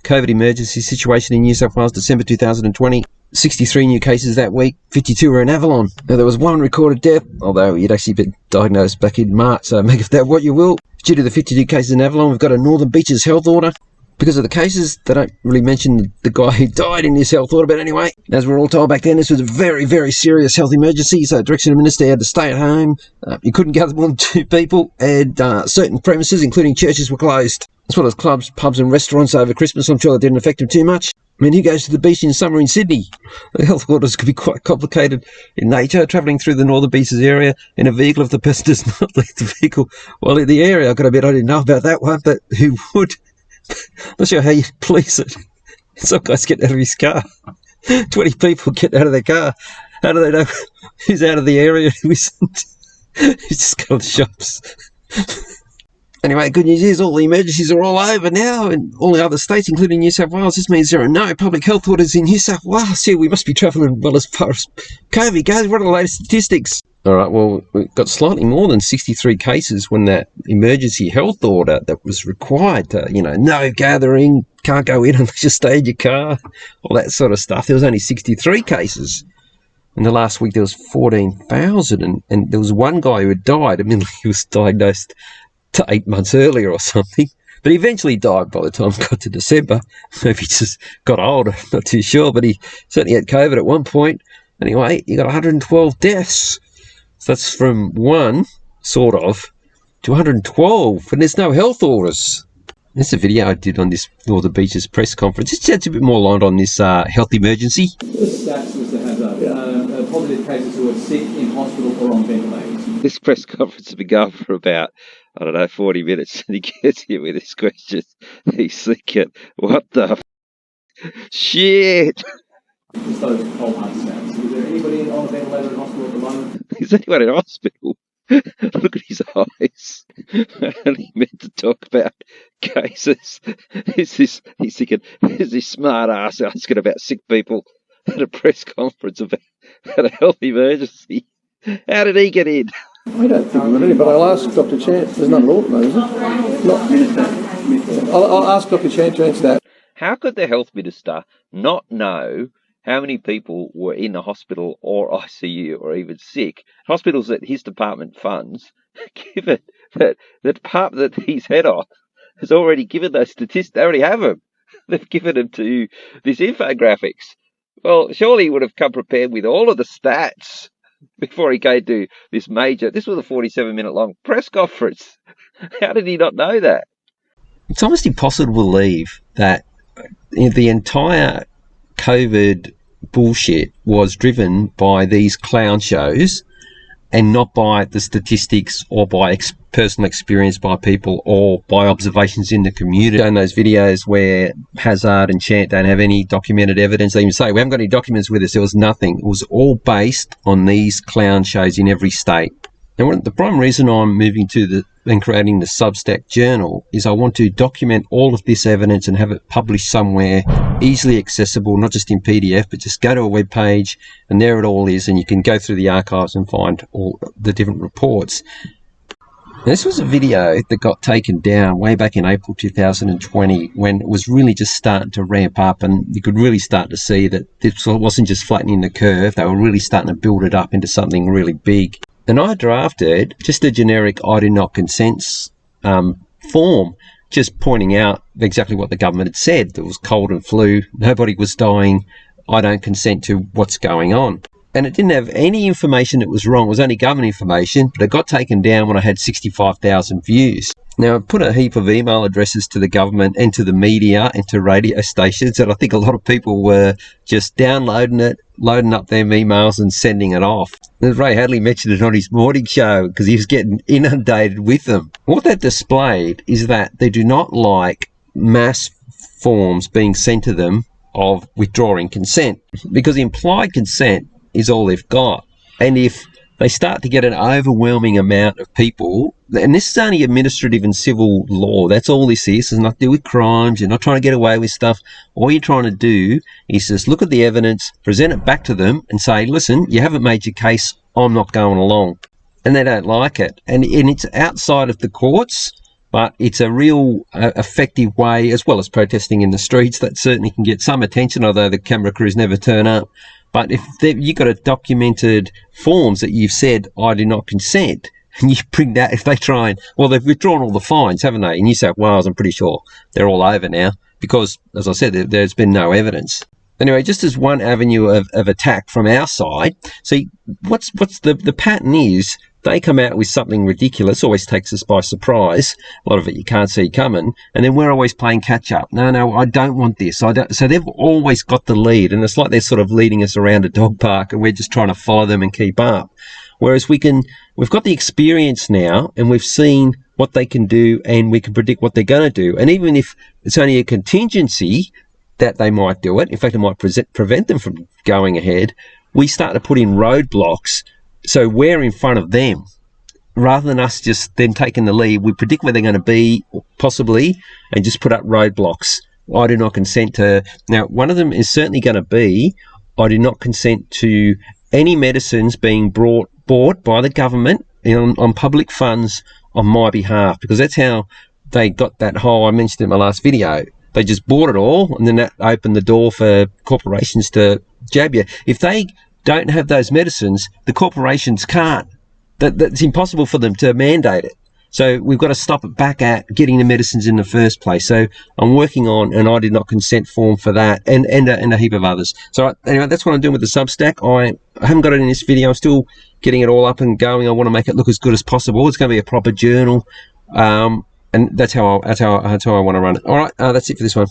COVID emergency situation in New South Wales, December 2020. 63 new cases that week, 52 were in Avalon. Now, there was one recorded death, although he'd actually been diagnosed back in March, so make of that what you will. Due to the 52 cases in Avalon, we've got a Northern Beaches health order. Because of the cases, they don't really mention the guy who died in this health order, but anyway, as we're all told back then, this was a very, very serious health emergency, so Direction of the Minister had to stay at home. You couldn't gather more than 2 people, and certain premises, including churches, were closed, as well as clubs, pubs and restaurants over Christmas. I'm sure that didn't affect them too much. I mean, who goes to the beach in summer in Sydney? The health orders could be quite complicated in nature. Travelling through the Northern Beaches area in a vehicle, if the person does not leave the vehicle while in the area. I've got to admit, I didn't know about that one, but who would? Not sure how you police it. Some guys get out of his car. 20 people get out of their car. How do they know who's out of the area and who isn't? Who's just going to the shops? Anyway, good news is all the emergencies are all over now in all the other states, including New South Wales. This means there are no public health orders in New South Wales. Here we must be travelling well as far as COVID goes. What are the latest statistics? All right, well, we've got slightly more than 63 cases when that emergency health order that was required to, no gathering, can't go in unless you stay in your car, all that sort of stuff. There was only 63 cases. In the last week, there was 14,000, and there was one guy who had died. Admittedly, he was diagnosed 8 months earlier or something, but he eventually died by the time it got to December. Maybe he just got older, not too sure, but he certainly had COVID at one point. Anyway, you got 112 deaths. So that's from 1, sort of, to 112, and there's no health orders. That's a video I did on this Northern Beaches press conference. It sheds a bit more light on this health emergency. The stats, Mr. Hazard, positive cases who are sick in hospital or on ventilators. This press conference has been going for about, 40 minutes, and he gets here with this question. He's thinking, what the shit? Just those cold hard stats. Is there anybody on a ventilator in hospital at the moment? Is anyone in hospital? Look at his eyes. And he meant to talk about cases. He's thinking, is this smart ass asking about sick people at a press conference about a health emergency? How did he get in? I don't think we're ready, but I'll ask Dr. Chant. There's not an order, though, is there? I'll ask Dr. Chant to answer that. How could the health minister not know how many people were in the hospital or ICU or even sick? Hospitals that his department funds, given that the department that he's head of has already given those statistics. They already have them. They've given them to this infographics. Well, surely he would have come prepared with all of the stats before he came to this major. This was a 47-minute long press conference. How did he not know that? It's almost impossible to believe that the entire COVID bullshit was driven by these clown shows and not by the statistics or by personal experience by people or by observations in the community. In those videos where Hazard and Chant don't have any documented evidence, they even say, we haven't got any documents with us. There was nothing. It was all based on these clown shows in every state. And the prime reason I'm moving to and creating the Substack journal is I want to document all of this evidence and have it published somewhere easily accessible, not just in PDF, but just go to a web page and there it all is, and you can go through the archives and find all the different reports. This was a video that got taken down way back in April 2020 when it was really just starting to ramp up, and you could really start to see that this wasn't just flattening the curve, they were really starting to build it up into something really big. And I drafted just a generic I do not consent form, just pointing out exactly what the government had said. There was cold and flu, nobody was dying, I don't consent to what's going on. And it didn't have any information that was wrong. It was only government information, but it got taken down when I had 65,000 views. Now, I've put a heap of email addresses to the government and to the media and to radio stations, and I think a lot of people were just downloading it, loading up their emails and sending it off. And Ray Hadley mentioned it on his morning show because he was getting inundated with them. What that displayed is that they do not like mass forms being sent to them of withdrawing consent, because implied consent is all they've got. And if they start to get an overwhelming amount of people, and this is only administrative and civil law, that's all this is. It's not to do with crimes, you're not trying to get away with stuff. All you're trying to do is just look at the evidence, present it back to them and say, listen, you haven't made your case, I'm not going along. And they don't like it. And it's outside of the courts. but it's a real effective way, as well as protesting in the streets, that certainly can get some attention, although the camera crews never turn up. But if you've got a documented forms that you've said, I do not consent, and you bring that, if they try and, well, they've withdrawn all the fines, haven't they? In New South Wales, I'm pretty sure they're all over now because, as I said, there's been no evidence. Anyway, just as one avenue of attack from our side, see, what's the pattern is, they come out with something ridiculous, always takes us by surprise. A lot of it you can't see coming. And then we're always playing catch up. No, I don't want this. I don't. So they've always got the lead. And it's like they're sort of leading us around a dog park and we're just trying to follow them and keep up. Whereas we've got the experience now and we've seen what they can do and we can predict what they're going to do. And even if it's only a contingency that they might do it, in fact, it might prevent them from going ahead, we start to put in roadblocks. So we're in front of them. Rather than us just them taking the lead, we predict where they're going to be, possibly, and just put up roadblocks. I do not consent to... Now, one of them is certainly going to be, I do not consent to any medicines being bought by the government on public funds on my behalf, because that's how they got that whole... I mentioned in my last video. They just bought it all, and then that opened the door for corporations to jab you. If they don't have those medicines, the corporations can't. That's impossible for them to mandate it. So we've got to stop it back at getting the medicines in the first place. So I'm working on an I did not consent form for that and a heap of others. So anyway, that's what I'm doing with the Substack. I haven't got it in this video. I'm still getting it all up and going. I want to make it look as good as possible. It's going to be a proper journal. And that's how I want to run it. All right, that's it for this one.